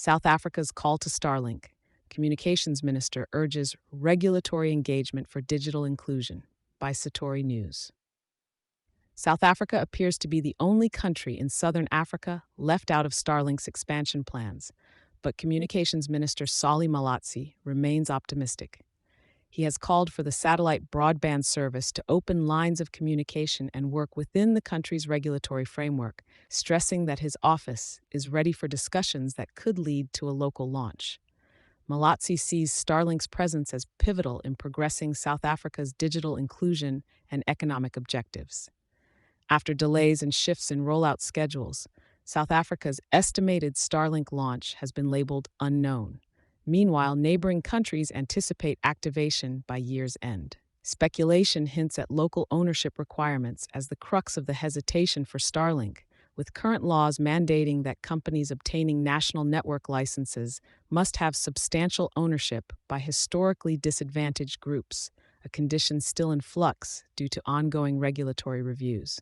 South Africa's call to Starlink. Communications Minister urges regulatory engagement for digital inclusion, by Satori News. South Africa appears to be the only country in southern Africa left out of Starlink's expansion plans, but Communications Minister Solly Malatsi remains optimistic. He has called for the satellite broadband service to open lines of communication and work within the country's regulatory framework, stressing that his office is ready for discussions that could lead to a local launch. Malatsi sees Starlink's presence as pivotal in progressing South Africa's digital inclusion and economic objectives. After delays and shifts in rollout schedules, South Africa's estimated Starlink launch has been labeled unknown. Meanwhile, neighboring countries anticipate activation by year's end. Speculation hints at local ownership requirements as the crux of the hesitation for Starlink, with current laws mandating that companies obtaining national network licenses must have substantial ownership by historically disadvantaged groups, a condition still in flux due to ongoing regulatory reviews.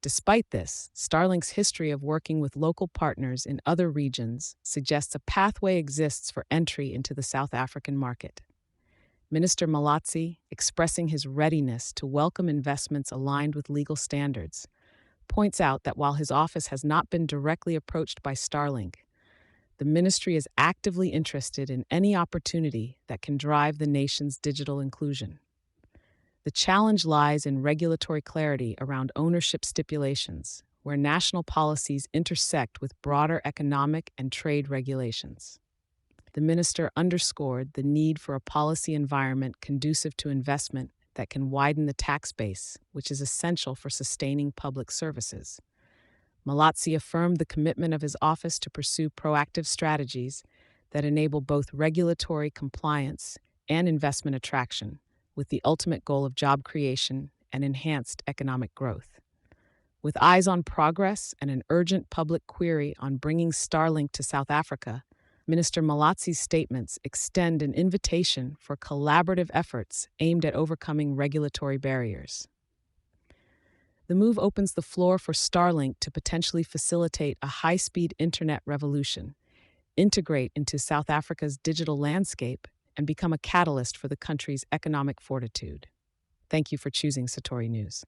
Despite this, Starlink's history of working with local partners in other regions suggests a pathway exists for entry into the South African market. Minister Malatsi, expressing his readiness to welcome investments aligned with legal standards, points out that while his office has not been directly approached by Starlink, the ministry is actively interested in any opportunity that can drive the nation's digital inclusion. The challenge lies in regulatory clarity around ownership stipulations, where national policies intersect with broader economic and trade regulations. The minister underscored the need for a policy environment conducive to investment that can widen the tax base, which is essential for sustaining public services. Malatsi affirmed the commitment of his office to pursue proactive strategies that enable both regulatory compliance and investment attraction, with the ultimate goal of job creation and enhanced economic growth. With eyes on progress and an urgent public query on bringing Starlink to South Africa, Minister Malatsi's statements extend an invitation for collaborative efforts aimed at overcoming regulatory barriers. The move opens the floor for Starlink to potentially facilitate a high-speed internet revolution, integrate into South Africa's digital landscape, and become a catalyst for the country's economic fortitude. Thank you for choosing Satori News.